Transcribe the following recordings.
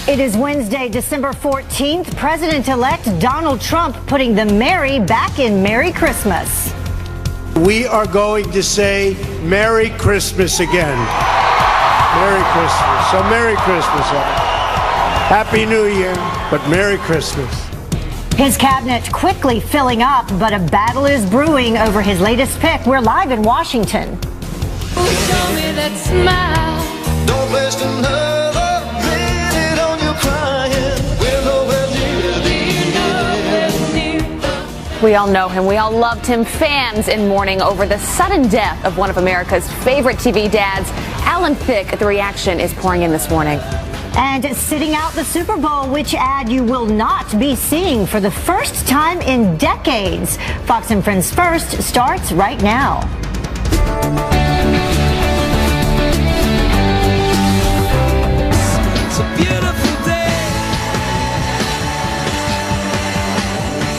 It is Wednesday, December 14th. President-elect Donald Trump putting the Merry back in Merry Christmas. We are going to say Merry Christmas again. Merry Christmas. So Merry Christmas. Happy New Year, but Merry Christmas. His cabinet quickly filling up, but a battle is brewing over his latest pick. We're live in Washington. Show me that smile. Don't waste another minute on your crying. We're nowhere near. We all know him. We all loved him. Fans in mourning over the sudden death of one of America's favorite TV dads, Alan Thicke. The reaction is pouring in this morning. And sitting out the Super Bowl, which ad you will not be seeing for the first time in decades. Fox and Friends First starts right now. It's a beautiful day.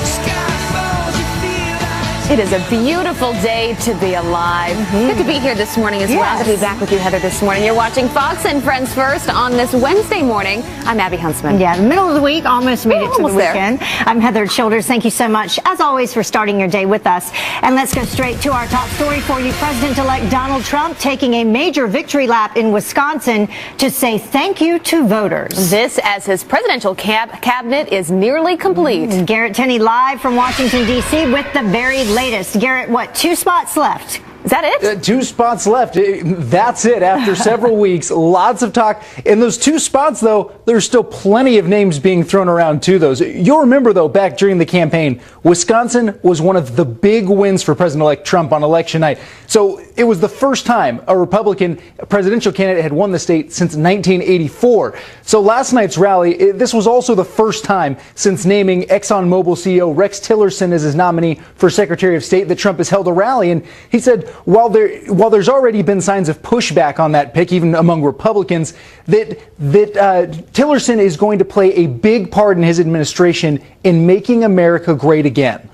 Sky falls, you feel like It is a beautiful day to be alive. Good to be here this morning as well. Good to be back with you, Heather, this morning. You're watching Fox and Friends First on this Wednesday morning. I'm Abby Huntsman. Yeah, the middle of the week, almost made it to the almost there. weekend. I'm Heather Childers. Thank you so much, as always, for starting your day with us. And let's go straight to our top story for you. President-elect Donald Trump taking a major victory lap in Wisconsin to say thank you to voters. This as his presidential cabinet is nearly complete. Garrett Tenney live from Washington, D.C. with the very latest. Garrett, what, 2 spots left? Is that it? 2 spots left. That's it. After several weeks, lots of talk. In those 2 spots, though, there's still plenty of names being thrown around to those. You'll remember, though, back during the campaign, Wisconsin was one of the big wins for President-elect Trump on election night. So it was the first time a Republican presidential candidate had won the state since 1984. So last night's rally, this was also the first time since naming ExxonMobil CEO Rex Tillerson as his nominee for Secretary of State that Trump has held a rally. And he said, while there's already been signs of pushback on that pick, even among Republicans, that Tillerson is going to play a big part in his administration in making America great again.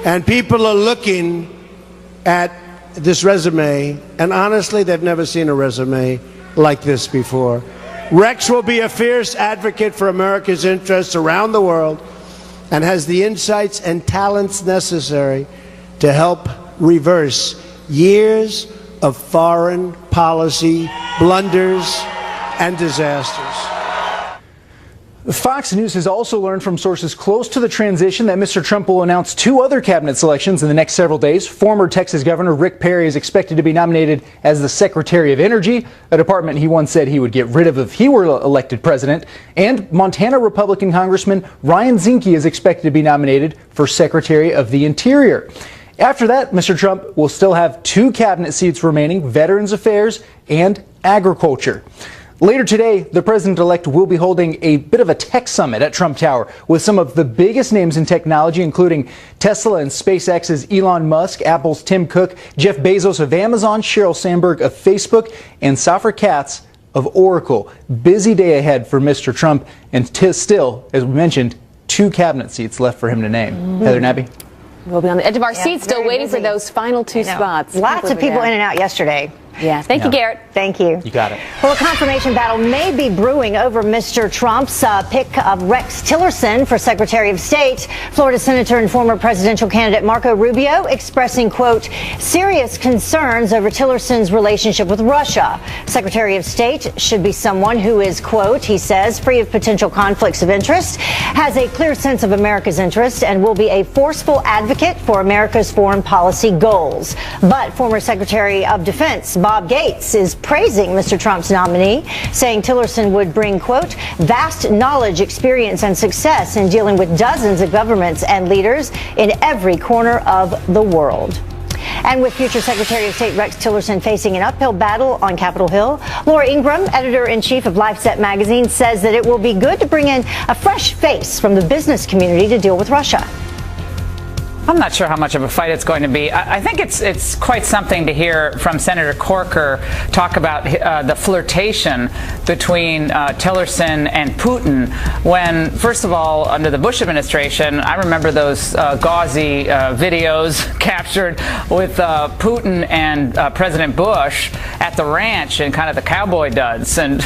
And people are looking at this resume, and honestly, they've never seen a resume like this before. Rex will be a fierce advocate for America's interests around the world and has the insights and talents necessary to help reverse years of foreign policy blunders and disasters. Fox News has also learned from sources close to the transition that Mr. Trump will announce 2 other cabinet selections in the next several days. Former Texas Governor Rick Perry is expected to be nominated as the Secretary of Energy, a department he once said he would get rid of if he were elected president. And Montana Republican Congressman Ryan Zinke is expected to be nominated for Secretary of the Interior. After that, Mr. Trump will still have 2 cabinet seats remaining, Veterans Affairs and Agriculture. Later today, the president-elect will be holding a bit of a tech summit at Trump Tower with some of the biggest names in technology, including Tesla and SpaceX's Elon Musk, Apple's Tim Cook, Jeff Bezos of Amazon, Sheryl Sandberg of Facebook, and Safra Catz of Oracle. Busy day ahead for Mr. Trump, and still, as we mentioned, 2 cabinet seats left for him to name. Heather and Abby? We'll be on the edge of our seats, still waiting for those final 2 spots. Lots of people in and out yesterday. Yeah. Thank you, Garrett. Thank you. You got it. Well, a confirmation battle may be brewing over Mr. Trump's pick of Rex Tillerson for Secretary of State. Florida Senator and former presidential candidate Marco Rubio expressing, quote, serious concerns over Tillerson's relationship with Russia. Secretary of State should be someone who is, quote, he says, free of potential conflicts of interest, has a clear sense of America's interest, and will be a forceful advocate for America's foreign policy goals. But former Secretary of Defense Bob Gates is praising Mr. Trump's nominee, saying Tillerson would bring, quote, vast knowledge, experience, and success in dealing with dozens of governments and leaders in every corner of the world. And with future Secretary of State Rex Tillerson facing an uphill battle on Capitol Hill, Laura Ingram, editor-in-chief of LifeSet magazine, says that it will be good to bring in a fresh face from the business community to deal with Russia. I'm not sure how much of a fight it's going to be. I think it's quite something to hear from Senator Corker talk about the flirtation between Tillerson and Putin when, first of all, under the Bush administration, I remember those gauzy videos captured with Putin and President Bush at the ranch and kind of the cowboy duds and,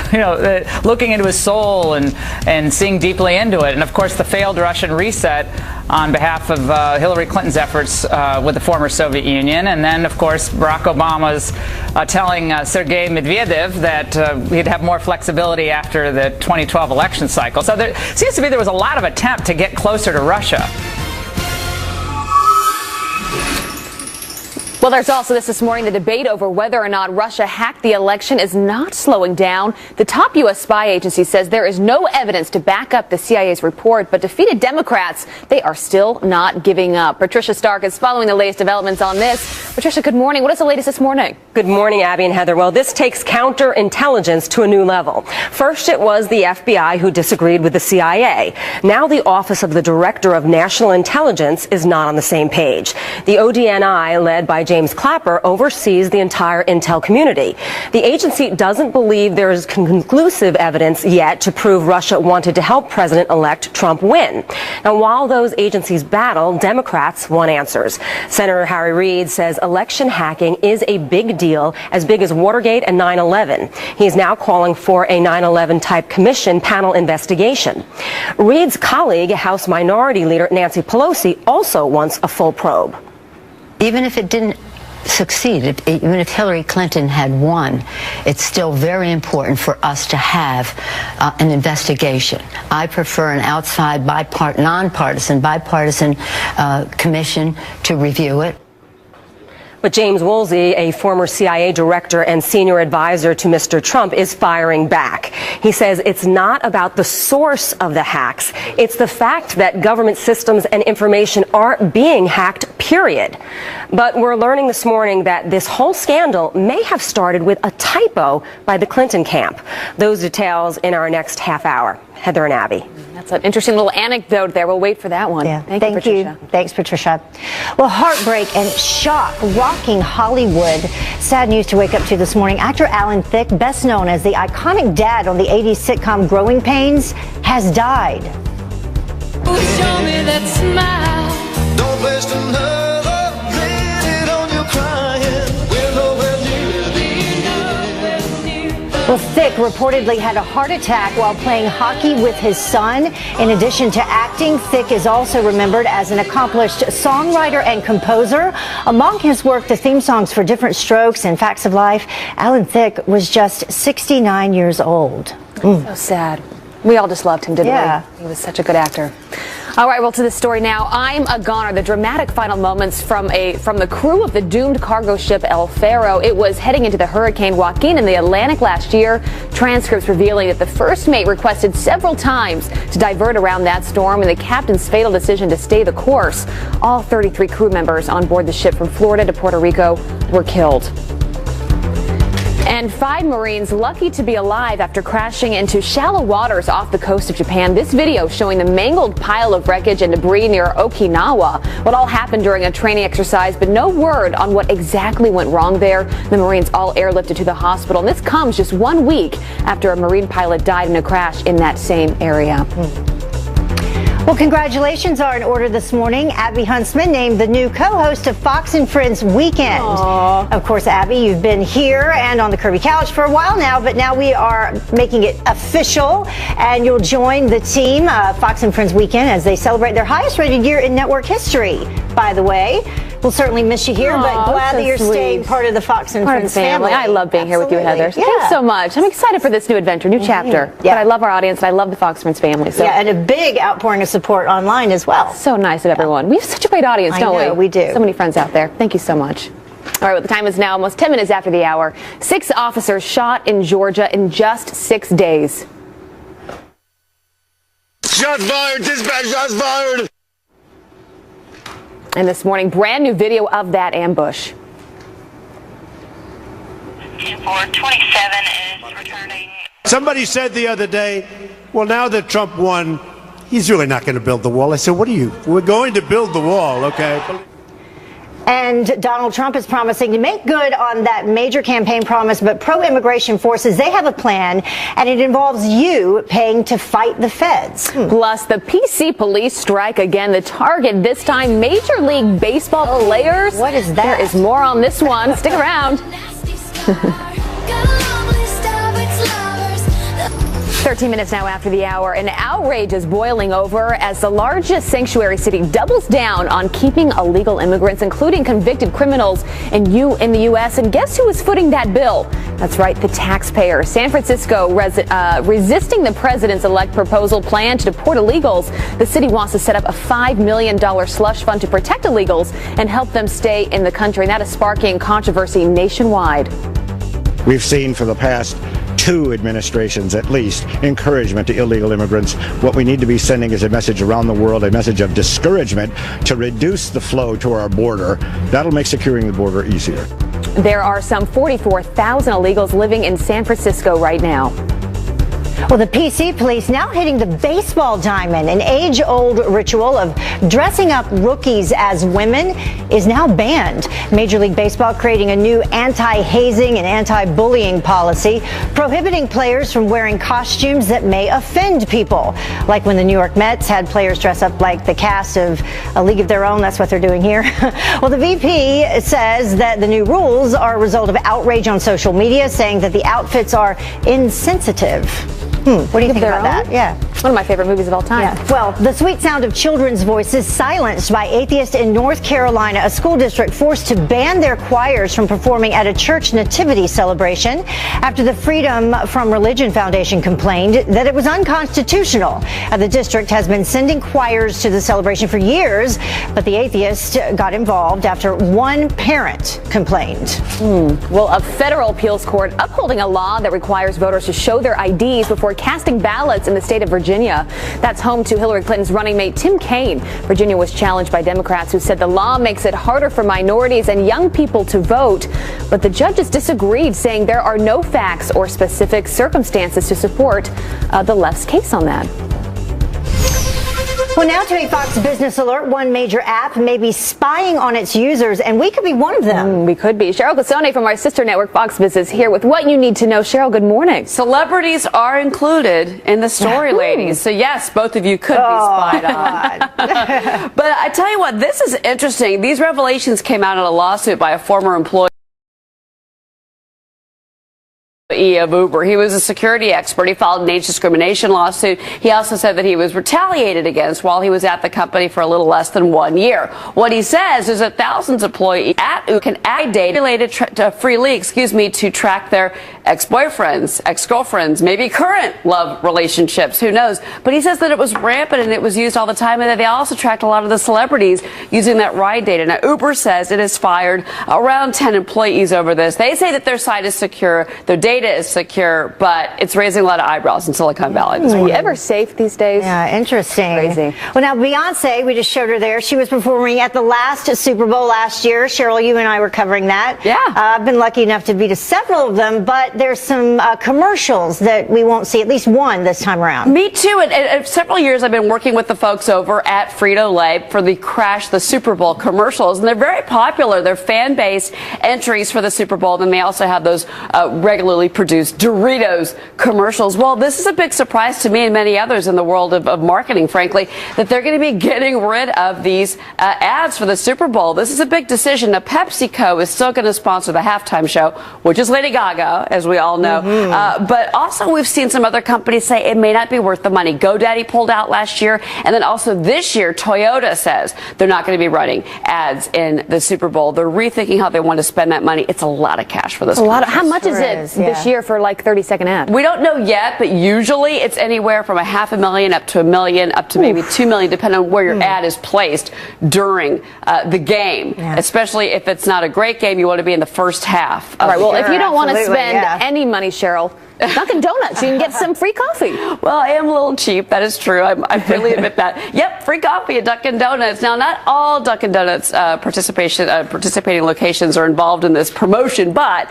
looking into his soul and seeing deeply into it. And, of course, the failed Russian reset on behalf of Hillary Clinton's efforts with the former Soviet Union. And then, of course, Barack Obama's telling Sergei Medvedev that he'd have more flexibility after the 2012 election cycle. So there seems to be there was a lot of attempt to get closer to Russia. Well, there's also this morning, the debate over whether or not Russia hacked the election is not slowing down. The top U.S. spy agency says there is no evidence to back up the CIA's report, but defeated Democrats, they are still not giving up. Patricia Stark is following the latest developments on this. Patricia, good morning. What is the latest this morning? Good morning, Abby and Heather. Well, this takes counterintelligence to a new level. First, it was the FBI who disagreed with the CIA. Now the Office of the Director of National Intelligence is not on the same page. The ODNI, led by James Clapper, oversees the entire intel community. The agency doesn't believe there is conclusive evidence yet to prove Russia wanted to help President-elect Trump win. Now, while those agencies battle, Democrats want answers. Senator Harry Reid says election hacking is a big deal, as big as Watergate and 9/11. He is now calling for a 9/11 type commission panel investigation. Reid's colleague, House Minority Leader Nancy Pelosi, also wants a full probe. Even if it didn't succeed, even if Hillary Clinton had won, it's still very important for us to have an investigation. I prefer an outside, bipartisan commission to review it. But James Woolsey, a former CIA director and senior advisor to Mr. Trump, is firing back. He says it's not about the source of the hacks. It's the fact that government systems and information aren't being hacked, period. But we're learning this morning that this whole scandal may have started with a typo by the Clinton camp. Those details in our next half hour. Heather and Abby. That's an interesting little anecdote there. We'll wait for that one. Yeah. Thank you, Patricia. Thanks, Patricia. Well, heartbreak and shock rocking Hollywood. Sad news to wake up to this morning. Actor Alan Thicke, best known as the iconic dad on the 80s sitcom Growing Pains, has died. Show me that smile. Don't waste another minute on your crying. We're nowhere near the end. Well, Thicke reportedly had a heart attack while playing hockey with his son. In addition to acting, Thicke is also remembered as an accomplished songwriter and composer. Among his work, the theme songs for Different Strokes and Facts of Life, Alan Thicke was just 69 years old. So sad. We all just loved him, didn't we? He was such a good actor. All right, well, to the story now. I'm a Goner. The dramatic final moments from the crew of the doomed cargo ship El Faro. It was heading into the Hurricane Joaquin in the Atlantic last year. Transcripts revealing that the first mate requested several times to divert around that storm, and the captain's fatal decision to stay the course. All 33 crew members on board the ship from Florida to Puerto Rico were killed. And 5 Marines lucky to be alive after crashing into shallow waters off the coast of Japan. This video showing the mangled pile of wreckage and debris near Okinawa. What all happened during a training exercise, but no word on what exactly went wrong there. The Marines all airlifted to the hospital. And this comes just 1 week after a Marine pilot died in a crash in that same area. Well, congratulations are in order this morning. Abby Huntsman named the new co-host of Fox and Friends Weekend. Aww. Of course, Abby, you've been here and on the Kirby Couch for a while now, but now we are making it official, and you'll join the team, Fox and Friends Weekend, as they celebrate their highest rated year in network history, by the way. We'll certainly miss you here, but glad that you're staying part of the Fox and Friends family. I love being here with you, Heather. So thanks so much. I'm excited for this new adventure, new chapter. But I love our audience, and I love the Fox and Friends family. So. Yeah, and a big outpouring of support online as well. So nice of everyone. We have such a great audience, don't we? We do. So many friends out there. Thank you so much. All right, well, the time is now almost 10 minutes after the hour. 6 officers shot in Georgia in just 6 days. Shots fired! Dispatch, shots fired! And this morning, brand new video of that ambush. 427 is returning. Somebody said the other day, well, now that Trump won, he's really not going to build the wall. I said, what are you? We're going to build the wall, okay? And Donald Trump is promising to make good on that major campaign promise, but pro-immigration forces, they have a plan, and it involves you paying to fight the feds. Plus, the PC police strike again. The target this time, Major League Baseball players. What is that? There is more on this one. Stick around. 13 minutes now after the hour, and outrage is boiling over as the largest sanctuary city doubles down on keeping illegal immigrants, including convicted criminals, in the U.S. And guess who is footing that bill? That's right, the taxpayer. San Francisco resisting the president's-elect proposal plan to deport illegals. The city wants to set up a $5 million slush fund to protect illegals and help them stay in the country. And that is sparking controversy nationwide. We've seen for the past 2 administrations, at least, encouragement to illegal immigrants. What we need to be sending is a message around the world, a message of discouragement to reduce the flow to our border. That'll make securing the border easier. There are some 44,000 illegals living in San Francisco right now. Well, the PC police now hitting the baseball diamond. An age-old ritual of dressing up rookies as women is now banned. Major League Baseball creating a new anti-hazing and anti-bullying policy, prohibiting players from wearing costumes that may offend people. Like when the New York Mets had players dress up like the cast of A League of Their Own. That's what they're doing here. Well, the VP says that the new rules are a result of outrage on social media, saying that the outfits are insensitive. What do you think about that? Yeah. One of my favorite movies of all time. Yeah. Well, the sweet sound of children's voices silenced by atheists in North Carolina. A school district forced to ban their choirs from performing at a church nativity celebration after the Freedom from Religion Foundation complained that it was unconstitutional. The district has been sending choirs to the celebration for years, but the atheists got involved after one parent complained. Well, a federal appeals court upholding a law that requires voters to show their IDs before casting ballots in the state of Virginia. That's home to Hillary Clinton's running mate Tim Kaine. Virginia was challenged by Democrats who said the law makes it harder for minorities and young people to vote. But the judges disagreed, saying there are no facts or specific circumstances to support the left's case on that. Well, now to a Fox Business alert. One major app may be spying on its users, and we could be one of them. We could be. Cheryl Casone from our sister network, Fox Business, here with what you need to know. Cheryl, good morning. Celebrities are included in the story, ladies. So, yes, both of you could be spied on. But I tell you what, this is interesting. These revelations came out in a lawsuit by a former employee of Uber. He was a security expert. He filed an age discrimination lawsuit. He also said that he was retaliated against while he was at the company for a little less than 1 year. What he says is that thousands of employees at Uber can add data related freely, to track their ex-boyfriends, ex-girlfriends, maybe current love relationships. Who knows? But he says that it was rampant and it was used all the time, and that they also tracked a lot of the celebrities using that ride data. Now, Uber says it has fired around 10 employees over this. They say that their site is secure, their data is secure, but it's raising a lot of eyebrows in Silicon Valley. Are you ever safe these days? Yeah, interesting. Crazy. Well, now Beyonce, we just showed her there. She was performing at the last Super Bowl last year. Cheryl, you and I were covering that. Yeah. I've been lucky enough to be to several of them, but there's some commercials that we won't see, at least one this time around. Me too. And several years I've been working with the folks over at Frito-Lay for the Super Bowl commercials, and they're very popular. They're fan-based entries for the Super Bowl, and they also have those regularly produced Doritos commercials. Well, this is a big surprise to me and many others in the world of marketing, frankly, that they're going to be getting rid of these ads for the Super Bowl. This is a big decision. Now, PepsiCo is still going to sponsor the halftime show, which is Lady Gaga, as we all know. But also we've seen some other companies say it may not be worth the money. GoDaddy pulled out last year, and then also this year, Toyota says they're not going to be running ads in the Super Bowl. They're rethinking how they want to spend that money. It's a lot of cash for this. How much is it this year for like 30-second ad? We don't know yet, but usually it's anywhere from $500,000 up to $1 million, up to maybe $2 million, depending on where your ad is placed during the game. Especially if it's not a great game, you want to be in the first half. All right. Well, if you don't want to spend any money, Cheryl, Dunkin' Donuts, you can get some free coffee. Well, I am a little cheap. That is true. I freely admit that. Yep, free coffee at Dunkin' Donuts. Now, not all Dunkin' Donuts participating locations are involved in this promotion, but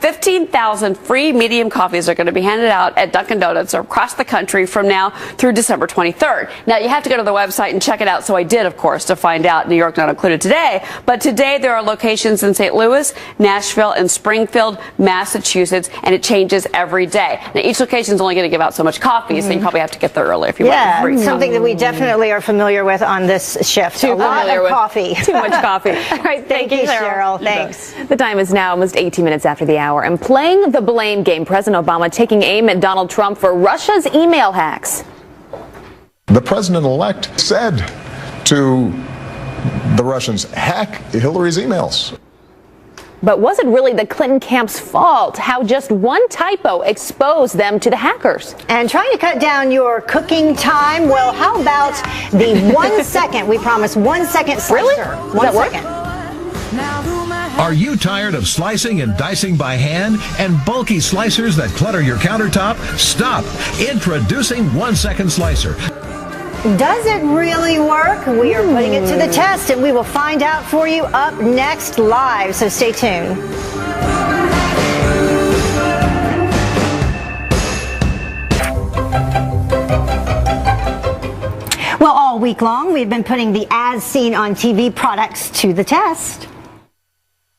15,000 free medium coffees are going to be handed out at Dunkin' Donuts across the country from now through December 23rd. Now, you have to go to the website and check it out. So I did, of course, to find out. New York not included today. But today there are locations in St. Louis, Nashville, and Springfield, Massachusetts, and it changes every day. Now, each location is only going to give out so much coffee, so you probably have to get there early if you want free. Something that we definitely are familiar with on this shift. A lot of coffee. Too much coffee. All right, thank you, Cheryl. Thanks. The time is now almost 18 minutes after the hour. And playing the blame game, President Obama taking aim at Donald Trump for Russia's email hacks. The president-elect said to the Russians, hack Hillary's emails. But was it really the Clinton camp's fault how just one typo exposed them to the hackers? And trying to cut down your cooking time, well, how about the 1 second, we promise 1 second slicer. Really? Does 1 that second. Are you tired of slicing and dicing by hand and bulky slicers that clutter your countertop? Stop. Introducing 1 second slicer. Does it really work? We are putting it to the test, and we will find out for you up next live, so stay tuned. Well, all week long, we've been putting the as seen on TV products to the test.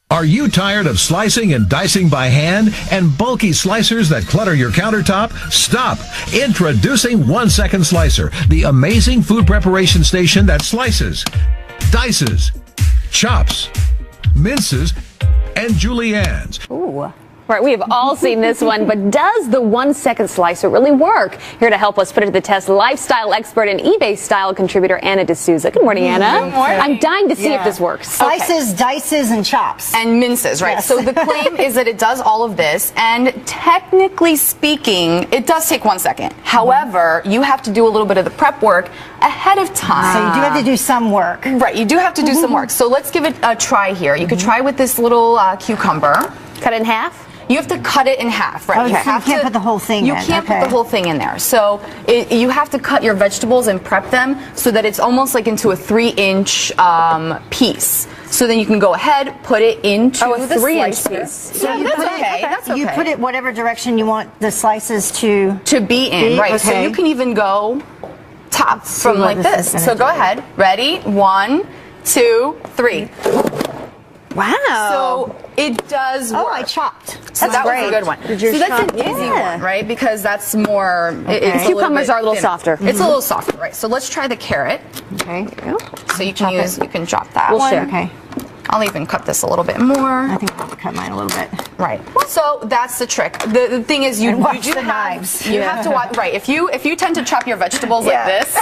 Are you tired of slicing and dicing by hand and bulky slicers that clutter your countertop? Stop. Introducing 1 second slicer, the amazing food preparation station that slices, dices, chops, minces, and juliennes. Ooh. Right, we have all seen this one, but does the 1 second slicer really work? Here to help us put it to the test, lifestyle expert and eBay style contributor Anna D'Souza. Good morning, Anna. Good morning. I'm dying to see if this works. Slices, dices, and chops. And minces, right? Yes. So the claim is that it does all of this, and technically speaking, it does take 1 second. However, you have to do a little bit of the prep work ahead of time. So you do have to do some work. Right, you do have to do some work. So let's give it a try here. You could try with this little cucumber. Cut it in half? You have to cut it in half, right? Okay, so you can't put the whole thing in. You can't put the whole thing in there. So you have to cut your vegetables and prep them so that it's almost like into a 3-inch piece. So then you can go ahead, put it into the 3-inch slicer. piece. So you that's put okay. it, That's okay. You put it whatever direction you want the slices to be in, right? Okay. So you can even go top from what like this this. is So gonna go do. ahead. Ready? 1, 2, 3. Wow. So it does work. Oh, I chopped. So That's that great. was a good one. Did yours So that's chop? an easy Yeah. one, right? Because that's more. It's Cucumbers are a little thinner. softer. It's a little softer, right? So let's try the carrot. Okay. Here you go. So you can use. You can chop that We'll one. share. Okay. I'll even cut this a little bit more. I think I'll have to cut mine a little bit. Right. So that's the trick. The thing is, you watch do the have, knives. You have to watch. Right. If you tend to chop your vegetables like this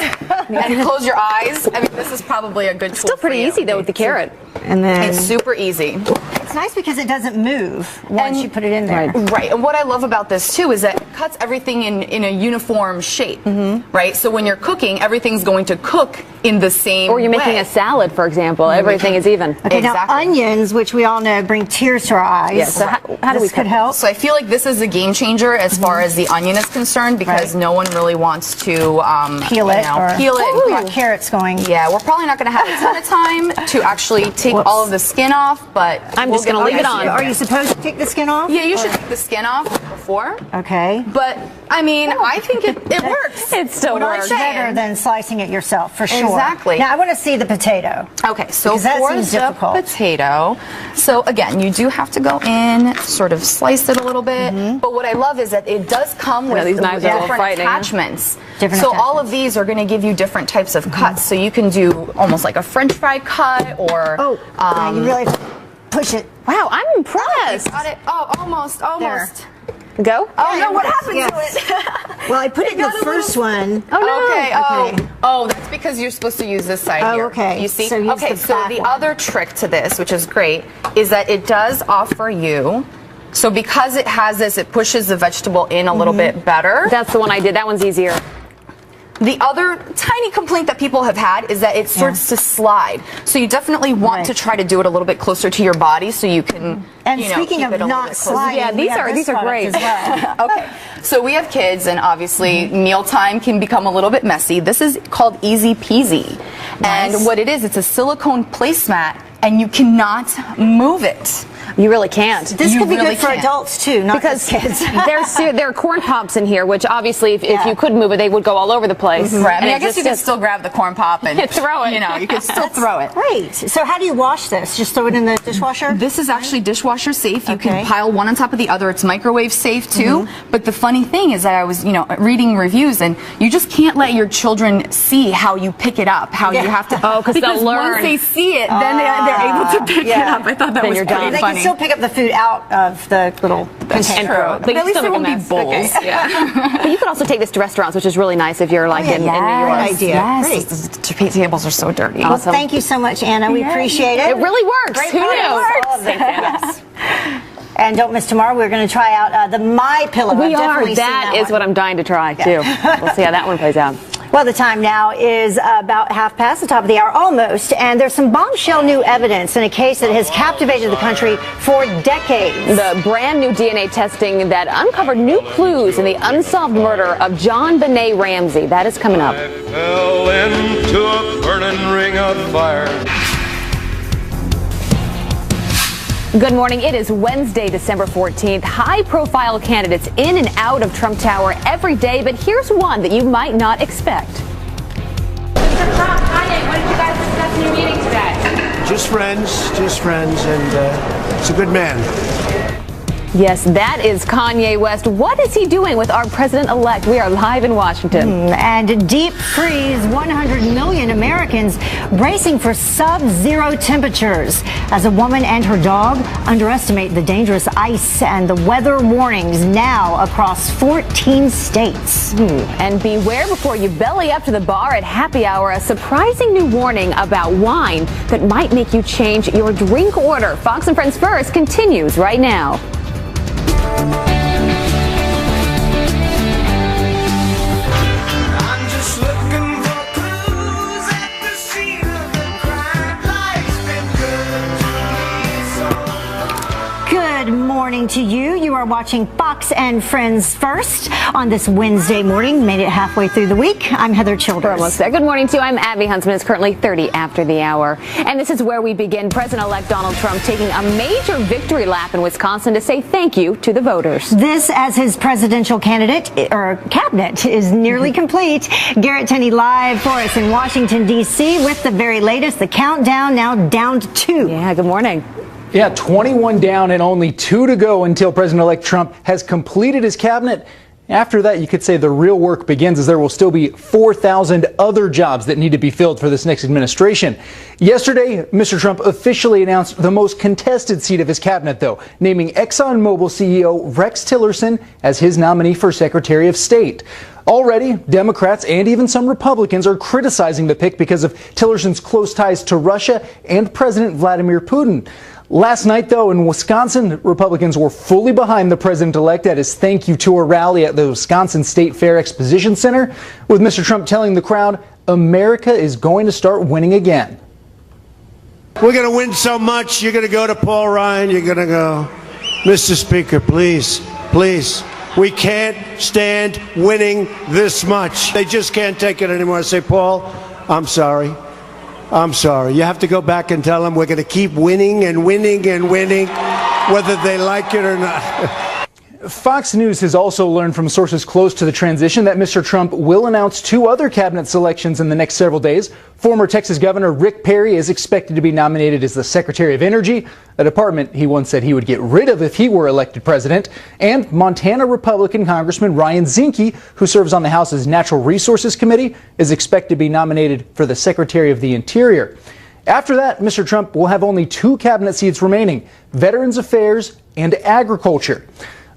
and close your eyes, I mean, this is probably a good tool. Still pretty for you. easy, though, with the carrot. And then It's super easy. it's nice because it doesn't move once you put it in there. Right. And what I love about this too is that it cuts everything in a uniform shape. Right. So when you're cooking, everything's going to cook in the same Or you're making way. a salad, for example. Everything is even. Okay, now Exactly. onions, which we all know bring tears to our eyes. Yeah, so how do we this could cut help? So I feel like this is a game changer as far as the onion is concerned because Right. no one really wants to Peel it. peel it. Ooh, got carrots going. Yeah, we're probably not going to have a ton of time to actually take all of the skin off, but I'm just gonna leave it on. Are you supposed to take the skin off? Yeah, you should take the skin off before. Okay. But I mean, I think it works. It still Much works. better than slicing it yourself, for sure. Exactly. Now I want to see the potato. Okay, so Because that for seems the difficult. potato, so again, you do have to go in, sort of slice it a little bit. But what I love is that it does come with these knives are a little different frightening. attachments. Different so all attachments. of these are going to give you different types of cuts. So you can do almost like a French fry cut, or You really have to push it. Wow, I'm impressed. got it. Oh, almost. Go? Oh no, what happened Yes. to it? Well, I put it in the first one. Oh, no. Okay. Oh, that's because you're supposed to use this side Oh, here. okay. You see? So use okay, the so back the one. other trick to this, which is great, is that it does offer you. So because it has this, it pushes the vegetable in a little bit better. That's the one I did. That one's easier. The other tiny complaint that people have had is that it starts to slide. So you definitely want to try to do it a little bit closer to your body so you can. And you know, speaking keep of it a little not bit closer. sliding, these are great. As well. Okay, so we have kids, and obviously mealtime can become a little bit messy. This is called Easy Peasy, and what it is, it's a silicone placemat, and you cannot move it. You really can't. This could be good for adults too, not because just kids. there are corn pops in here, which obviously, if you could move it, they would go all over the place. Right. I mean, I guess you could still grab the corn pop and throw it. You know, you could still throw it. Great. So how do you wash this? Just throw it in the dishwasher? This is actually dishwasher safe. You can pile one on top of the other. It's microwave safe too. But the funny thing is that I was, reading reviews, and you just can't let your children see how you pick it up, how you have to. Oh, because they'll learn. Once they see it, then they're able to pick it up. I thought that was pretty funny. They can still pick up the food out of the little container. But at least there won't be bowls. But you could also take this to restaurants, which is really nice if you're like in New York. Idea. Yes, the tables are so dirty. Well, thank you so much, Anna. We appreciate it. It really works. Great Who knew? All of them. Yes. And don't miss tomorrow. We're going to try out the My Pillow. We are. That is what I'm dying to try too. We'll see how that one plays out. Well, the time now is about 1:30, the top of the hour, almost. And there's some bombshell new evidence in a case that has captivated the country for decades. The brand new DNA testing that uncovered new clues in the unsolved murder of John Benet Ramsey. That is coming up. I fell into a burning ring of fire. Good morning. It is Wednesday, December 14th. High-profile candidates in and out of Trump Tower every day, but here's one that you might not expect. Mr. Trump, Kanye, what did you guys discuss in your meeting today? Just friends, and he's a good man. Yes, that is Kanye West. What is he doing with our president-elect? We are live in Washington. And deep freeze, 100 million Americans bracing for sub-zero temperatures as a woman and her dog underestimate the dangerous ice and the weather warnings now across 14 states. And beware before you belly up to the bar at happy hour, a surprising new warning about wine that might make you change your drink order. Fox and Friends First continues right now. Good morning to you. You are watching Fox and Friends First on this Wednesday morning. Made it halfway through the week. I'm Heather Childers. We're almost there. Good morning to you. I'm Abby Huntsman. It's currently 30 after the hour. And this is where we begin. President-elect Donald Trump taking a major victory lap in Wisconsin to say thank you to the voters. This as his presidential candidate or cabinet is nearly complete. Garrett Tenney live for us in Washington, D.C. with the very latest. The countdown now down to 2. Yeah, good morning. Yeah, 21 down and only 2 to go until President-elect Trump has completed his cabinet. After that, you could say the real work begins, as there will still be 4,000 other jobs that need to be filled for this next administration. Yesterday, Mr. Trump officially announced the most contested seat of his cabinet, though, naming ExxonMobil CEO Rex Tillerson as his nominee for Secretary of State. Already, Democrats and even some Republicans are criticizing the pick because of Tillerson's close ties to Russia and President Vladimir Putin. Last night, though, in Wisconsin, Republicans were fully behind the president-elect at his thank you tour rally at the Wisconsin State Fair Exposition Center, with Mr. Trump telling the crowd America is going to start winning again. We're going to win so much, you're going to go to Paul Ryan, you're going to go, Mr. Speaker, please, please. We can't stand winning this much. They just can't take it anymore. I say, Paul, I'm sorry. I'm sorry. You have to go back and tell them we're going to keep winning and winning and winning, whether they like it or not. Fox News has also learned from sources close to the transition that Mr. Trump will announce 2 other cabinet selections in the next several days. Former Texas Governor Rick Perry is expected to be nominated as the Secretary of Energy, a department he once said he would get rid of if he were elected president. And Montana Republican Congressman Ryan Zinke, who serves on the House's Natural Resources Committee, is expected to be nominated for the Secretary of the Interior. After that, Mr. Trump will have only 2 cabinet seats remaining: Veterans Affairs and Agriculture.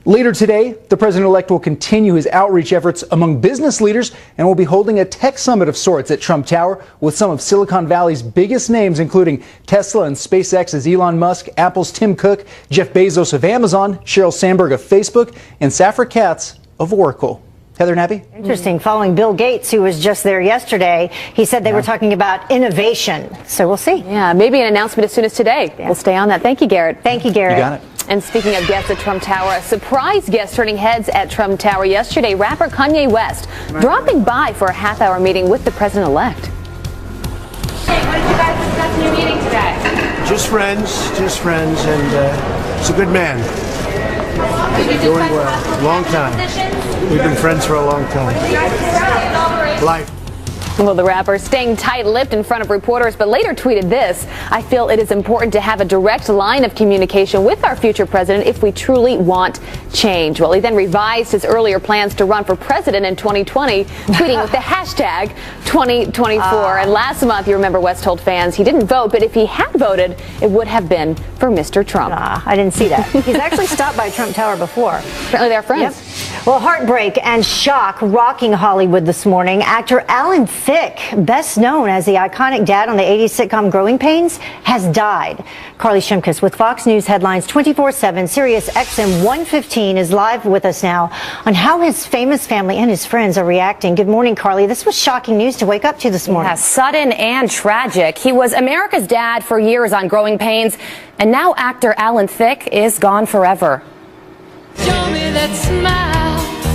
Later today, the president-elect will continue his outreach efforts among business leaders and will be holding a tech summit of sorts at Trump Tower with some of Silicon Valley's biggest names, including Tesla and SpaceX's Elon Musk, Apple's Tim Cook, Jeff Bezos of Amazon, Sheryl Sandberg of Facebook, and Safra Catz of Oracle. Heather Nabby? Interesting. Following Bill Gates, who was just there yesterday, he said they were talking about innovation. So we'll see. Yeah, maybe an announcement as soon as today. We'll stay on that. Thank you, Garrett. Thank you, Garrett. You got it. And speaking of guests at Trump Tower, a surprise guest turning heads at Trump Tower yesterday, rapper Kanye West, dropping by for a half-hour meeting with the president-elect. Hey, what did you guys discuss in your meeting today? Just friends, and he's a good man. Did you Doing discuss well. possible Long cabinet time. positions? We've been friends for a long time. You guys discussed the inauguration? Life. Well, the rapper staying tight-lipped in front of reporters, but later tweeted this: "I feel it is important to have a direct line of communication with our future president if we truly want change." Well, he then revised his earlier plans to run for president in 2020, tweeting with the hashtag 2024. And last month, you remember West told fans he didn't vote, but if he had voted, it would have been for Mr. Trump. I didn't see that. He's actually stopped by Trump Tower before. Apparently they're friends. Yep. Well, heartbreak and shock rocking Hollywood this morning. Actor Alan Thicke, best known as the iconic dad on the 80s sitcom Growing Pains, has died. Carly Shimkus with Fox News Headlines 24/7, Sirius XM 115 is live with us now on how his famous family and his friends are reacting. Good morning, Carly. This was shocking news to wake up to this morning. Yeah, sudden and tragic. He was America's dad for years on Growing Pains, and now actor Alan Thicke is gone forever. Show me that smile.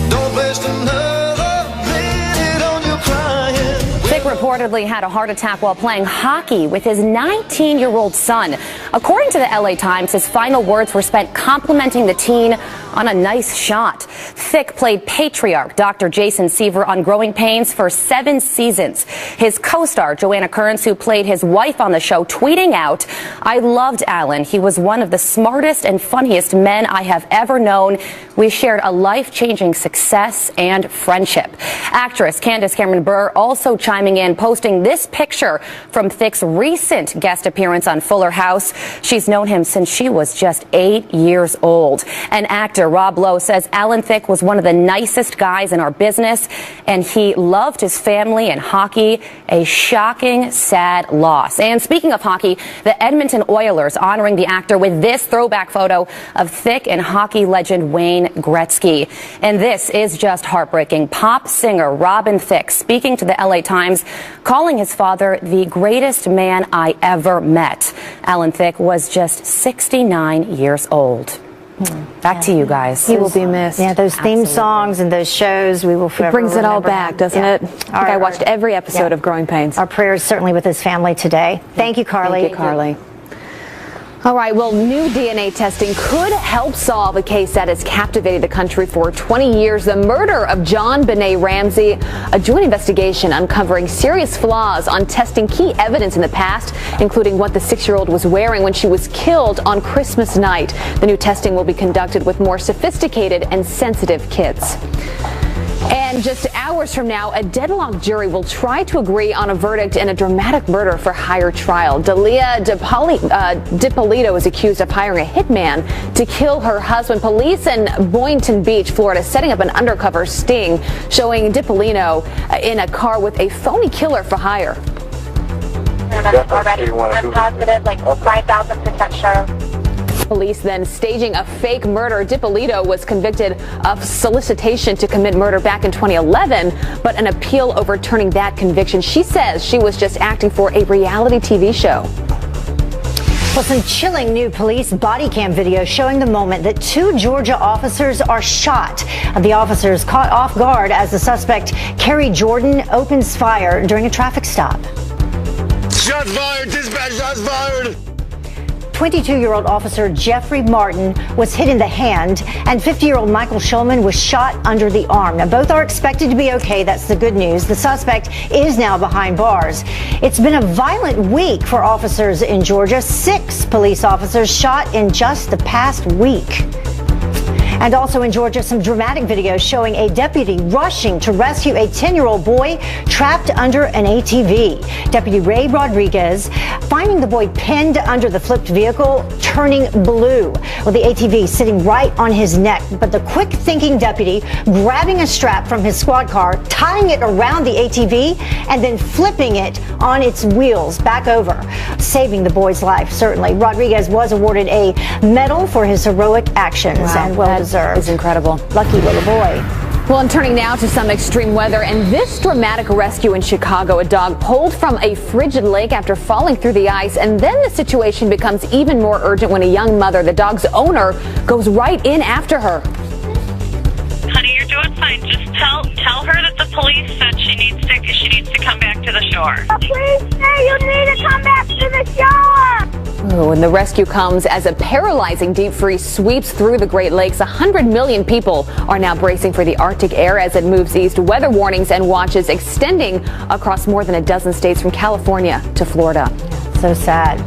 Don't waste another minute on your crying. Thicke reportedly had a heart attack while playing hockey with his 19-year-old son. According to the LA Times, his final words were spent complimenting the teen on a nice shot. Thicke played patriarch Dr. Jason Seaver on Growing Pains for 7 seasons. His co-star Joanna Kearns, who played his wife on the show, tweeting out, "I loved Alan. He was one of the smartest and funniest men I have ever known. We shared a life-changing success and friendship." Actress Candace Cameron Bure also chiming in, posting this picture from Thicke's recent guest appearance on Fuller House. She's known him since she was just 8 years old. And actor Rob Lowe says Alan Thicke was one of the nicest guys in our business, and he loved his family and hockey. A shocking, sad loss. And speaking of hockey, the Edmonton Oilers honoring the actor with this throwback photo of Thicke and hockey legend Wayne Gretzky. And this is just heartbreaking. Pop singer Robin Thicke speaking to the LA Times, calling his father the greatest man I ever met. Alan Thicke was just 69 years old. Back to you guys. He will be missed. Yeah, those theme songs and those shows, we will forever It brings it all remember back, him. doesn't Yeah. it? I think I watched every episode of Growing Pains. Our prayers certainly with his family today. Thank you, Carly. Thank you, Carly. All right, well, new DNA testing could help solve a case that has captivated the country for 20 years, the murder of JonBenet Ramsey. A joint investigation uncovering serious flaws on testing key evidence in the past, including what the 6-year-old was wearing when she was killed on Christmas night. The new testing will be conducted with more sophisticated and sensitive kits. And just hours from now, a deadlocked jury will try to agree on a verdict in a dramatic murder for hire trial. Dalia DiPolito is accused of hiring a hitman to kill her husband. Police in Boynton Beach, Florida, setting up an undercover sting, showing DiPolito in a car with a phony killer for hire. Already, I'm positive, like 5,000% sure. Police then staging a fake murder. DiPolito was convicted of solicitation to commit murder back in 2011, but an appeal overturning that conviction. She says she was just acting for a reality TV show. Well, some chilling new police body cam video showing the moment that 2 Georgia officers are shot. The officers caught off guard as the suspect, Kerry Jordan, opens fire during a traffic stop. Shots fired! Dispatch, shots fired! 22-year-old officer Jeffrey Martin was hit in the hand, and 50-year-old Michael Shulman was shot under the arm. Now, both are expected to be okay. That's the good news. The suspect is now behind bars. It's been a violent week for officers in Georgia. 6 police officers shot in just the past week. And also in Georgia, some dramatic videos showing a deputy rushing to rescue a 10-year-old boy trapped under an ATV. Deputy Ray Rodriguez finding the boy pinned under the flipped vehicle, turning blue. Well, the ATV sitting right on his neck, but the quick-thinking deputy grabbing a strap from his squad car, tying it around the ATV, and then flipping it on its wheels back over, saving the boy's life, certainly. Rodriguez was awarded a medal for his heroic actions, and well-deserved. Is incredible. Lucky little boy. Well, I'm turning now to some extreme weather and this dramatic rescue in Chicago. A dog pulled from a frigid lake after falling through the ice, and then the situation becomes even more urgent when a young mother, the dog's owner, goes right in after her. Honey, you're doing fine. Just tell her that the police said she needs to come back to the shore. The police say you need to come back to the shore. Oh, and the rescue comes as a paralyzing deep freeze sweeps through the Great Lakes. 100 million people are now bracing for the Arctic air as it moves east. Weather warnings and watches extending across more than a dozen states from California to Florida. So sad.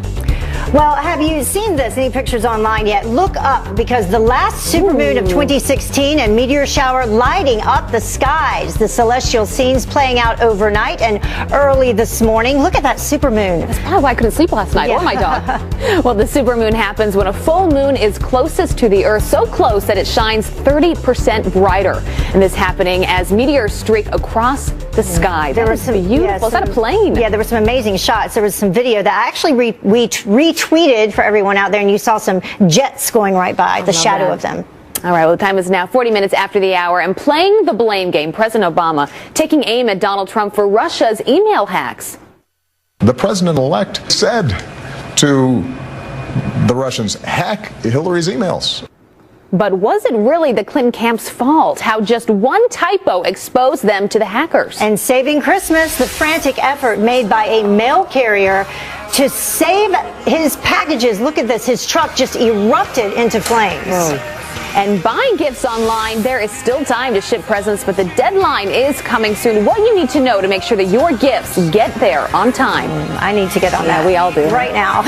Well, have you seen this? Any pictures online yet? Look up, because the last supermoon of 2016 and meteor shower lighting up the skies. The celestial scenes playing out overnight and early this morning. Look at that supermoon. That's probably why I couldn't sleep last night, or my dog. Well, the supermoon happens when a full moon is closest to the Earth, so close that it shines 30% brighter. And this happening as meteors streak across the sky. There was some beautiful. Is that a plane? Yeah, there were some amazing shots. There was some video that I actually retweeted for everyone out there, and you saw some jets going right by, the shadow of them. All right, well, the time is now 40 minutes after the hour, and playing the blame game, President Obama taking aim at Donald Trump for Russia's email hacks. The president-elect said to the Russians, hack Hillary's emails. But was it really the Clinton camp's fault? How just one typo exposed them to the hackers? And saving Christmas, the frantic effort made by a mail carrier to save his packages. Look at this. His truck just erupted into flames. Whoa. And buying gifts online, there is still time to ship presents, but the deadline is coming soon. What you need to know to make sure that your gifts get there on time. I need to get on that. We all do. Right now.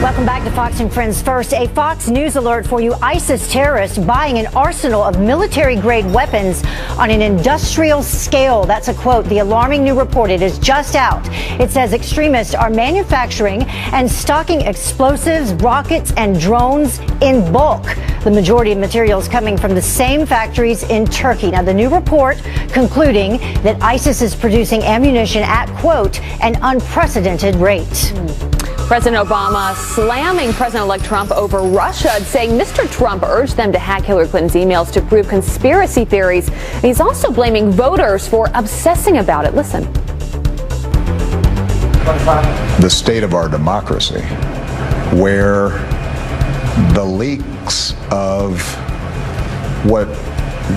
Welcome back to Fox and Friends. First, a Fox News alert for you. ISIS terrorists buying an arsenal of military-grade weapons on an industrial scale. That's a quote. The alarming new report, it is just out. It says extremists are manufacturing and stocking explosives, rockets, and drones in bulk. The majority of materials coming from the same factories in Turkey. Now, the new report concluding that ISIS is producing ammunition at, quote, an unprecedented rate. President Obama slamming President-elect Trump over Russia, saying Mr. Trump urged them to hack Hillary Clinton's emails to prove conspiracy theories. And he's also blaming voters for obsessing about it. Listen. The state of our democracy, where the leaks of what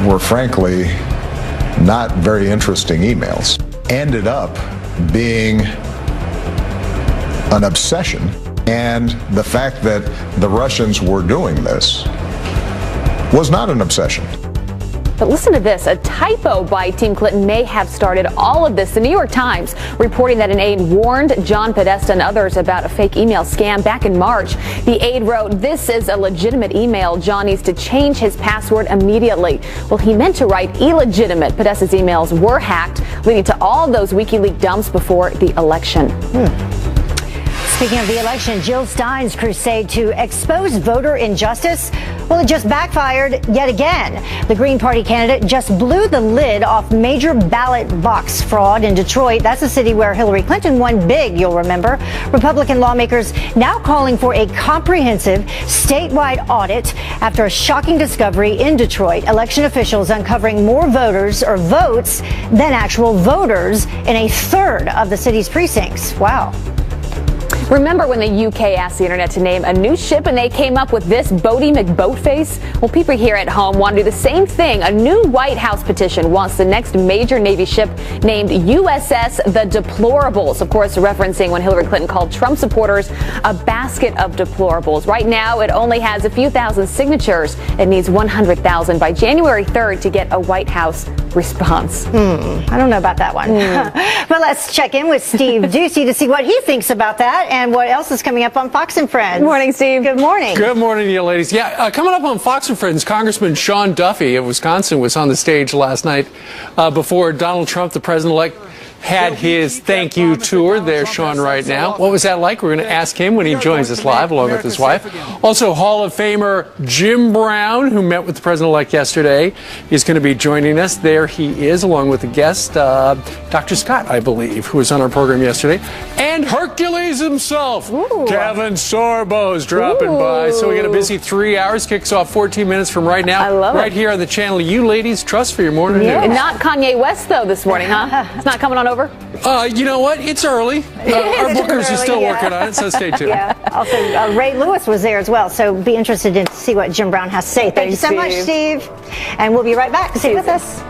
were frankly not very interesting emails ended up being an obsession, and the fact that the Russians were doing this was not an obsession. But listen to this. A typo by Team Clinton may have started all of this. The New York Times reporting that an aide warned John Podesta and others about a fake email scam back in March. The aide wrote, "This is a legitimate email. John needs to change his password immediately." Well, he meant to write illegitimate. Podesta's emails were hacked, leading to all those WikiLeaks dumps before the election. Speaking of the election, Jill Stein's crusade to expose voter injustice, well, it just backfired yet again. The Green Party candidate just blew the lid off major ballot box fraud in Detroit. That's a city where Hillary Clinton won big, you'll remember. Republican lawmakers now calling for a comprehensive statewide audit after a shocking discovery in Detroit. Election officials uncovering more voters or votes than actual voters in a third of the city's precincts. Wow. Remember when the UK asked the internet to name a new ship and they came up with this Bodie McBoatface? Well, people here at home want to do the same thing. A new White House petition wants the next major Navy ship named USS The Deplorables. Of course, referencing when Hillary Clinton called Trump supporters a basket of deplorables. Right now, it only has a few thousand signatures. It needs 100,000 by January 3rd to get a White House response. I don't know about that one. But let's check in with Steve Doocy to see what he thinks about that and what else is coming up on Fox and Friends. Good morning, Steve. Good morning. Good morning to you, ladies. Yeah, coming up on Fox and Friends, Congressman Sean Duffy of Wisconsin was on the stage last night before Donald Trump, the president-elect, had his thank you tour. There's Sean right now. What was that like? We're going to ask him when he joins us live, along with his wife. Also, Hall of Famer Jim Brown, who met with the president-elect yesterday, is going to be joining us. There he is, along with the guest, Dr. Scott, I believe, who was on our program yesterday. And Hercules himself, Kevin Sorbo, is dropping by. So we got a busy 3 hours. Kicks off 14 minutes from right now. I love right it. Here on the channel you ladies trust for your morning news. Not Kanye West, though, this morning, huh? It's not coming on over? You know what? It's early. Our bookers are still working on it, so stay tuned. Yeah. Also, Ray Lewis was there as well, so be interested to see what Jim Brown has to say. Thank you so much, Steve. And we'll be right back. Stay with us.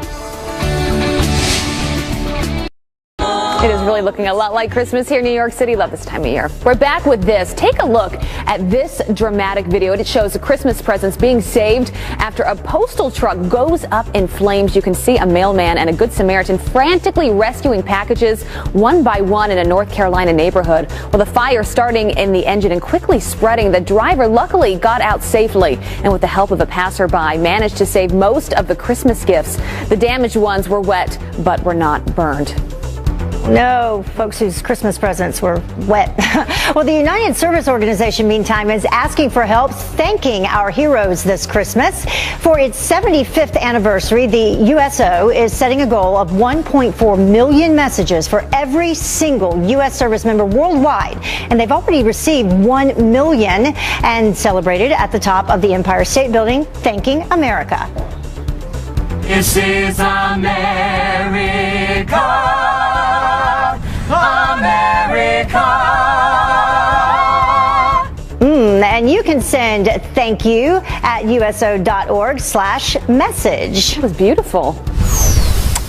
It is really looking a lot like Christmas here in New York City. Love this time of year. We're back with this. Take a look at this dramatic video. It shows the Christmas presents being saved after a postal truck goes up in flames. You can see a mailman and a Good Samaritan frantically rescuing packages one by one in a North Carolina neighborhood. Well, the fire starting in the engine and quickly spreading. The driver luckily got out safely and with the help of a passerby managed to save most of the Christmas gifts. The damaged ones were wet but were not burned. No, folks whose Christmas presents were wet. Well, the United Service Organization, meantime, is asking for help, thanking our heroes this Christmas. For its 75th anniversary, the USO is setting a goal of 1.4 million messages for every single U.S. service member worldwide. And they've already received 1 million and celebrated at the top of the Empire State Building, thanking America. This is America. America. And you can send thank you at uso.org/message. That was beautiful.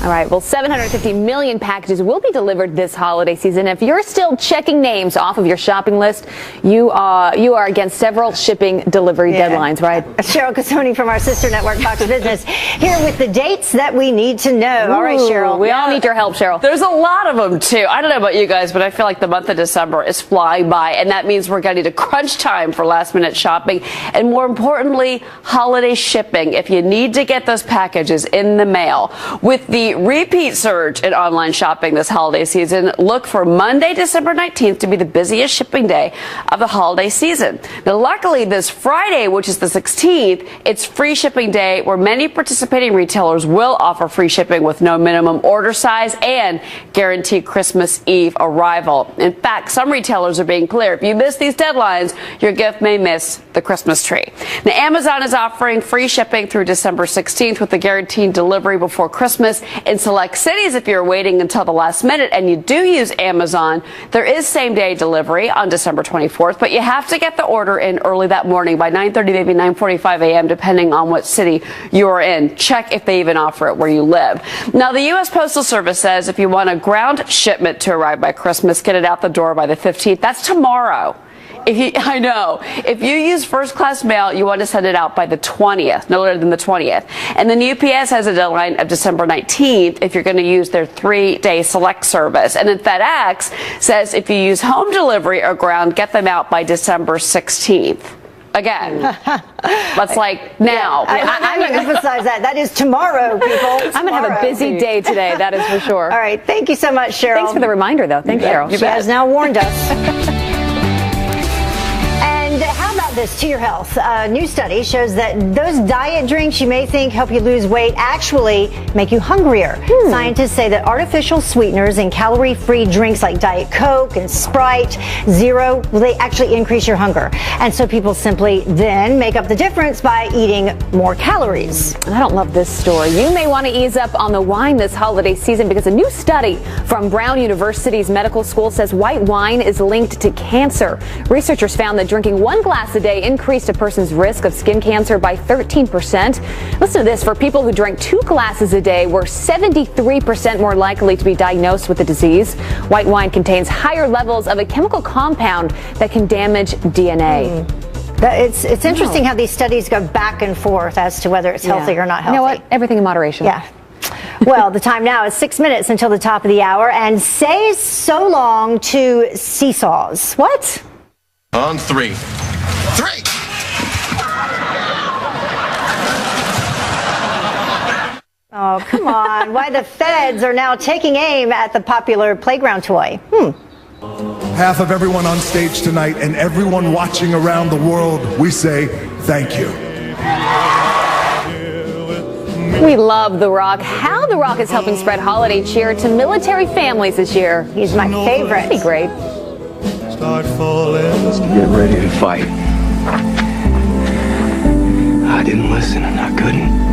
All right, well, 750 million packages will be delivered this holiday season. If you're still checking names off of your shopping list, you are against several shipping delivery deadlines, right? Cheryl Casoni from our sister network, Fox Business, here with the dates that we need to know. All right, Cheryl. We all need your help, Cheryl. There's a lot of them, too. I don't know about you guys, but I feel like the month of December is flying by, and that means we're getting to crunch time for last-minute shopping, and more importantly, holiday shipping. If you need to get those packages in the mail, with the repeat surge in online shopping this holiday season, look for Monday, December 19th to be the busiest shipping day of the holiday season. Now, luckily, this Friday, which is the 16th, it's free shipping day where many participating retailers will offer free shipping with no minimum order size and guaranteed Christmas Eve arrival. In fact, some retailers are being clear. If you miss these deadlines, your gift may miss the Christmas tree. Now, Amazon is offering free shipping through December 16th with a guaranteed delivery before Christmas. In select cities, if you're waiting until the last minute and you do use Amazon, there is same-day delivery on December 24th, but you have to get the order in early that morning by 9:30, maybe 9:45 a.m., depending on what city you're in. Check if they even offer it where you live. Now, the U.S. Postal Service says if you want a ground shipment to arrive by Christmas, get it out the door by the 15th. That's tomorrow. I know. If you use first class mail, you want to send it out by the 20th, no later than the 20th. And then UPS has a deadline of December 19th if you're going to use their 3-day select service. And then FedEx says if you use home delivery or ground, get them out by December 16th. Again, that's like now. Yeah, I'm going to emphasize that. That is tomorrow, people. I'm going to have a busy day today, that is for sure. All right. Thank you so much, Cheryl. Thanks for the reminder, though. Thank you, Cheryl. She has now warned us. How about this to your health? A new study shows that those diet drinks you may think help you lose weight actually make you hungrier. Scientists say that artificial sweeteners and calorie-free drinks like Diet Coke and Sprite Zero, they actually increase your hunger. And so people simply then make up the difference by eating more calories. I don't love this story. You may want to ease up on the wine this holiday season because a new study from Brown University's medical school says white wine is linked to cancer. Researchers found that drinking 1 glass a day increased a person's risk of skin cancer by 13%. Listen to this. For people who drank 2 glasses a day, were 73% more likely to be diagnosed with the disease. White wine contains higher levels of a chemical compound that can damage DNA. It's interesting how these studies go back and forth as to whether it's healthy or not healthy. You know what? Everything in moderation. Yeah. Well, the time now is 6 minutes until the top of the hour, and say so long to seesaws. What? On 3. 3! Oh, come on. Why the feds are now taking aim at the popular playground toy. Behalf of everyone on stage tonight and everyone watching around the world, we say thank you. We love The Rock. How The Rock is helping spread holiday cheer to military families this year. He's my favorite. Pretty great. Start falling. Get ready to fight. I didn't listen and I couldn't.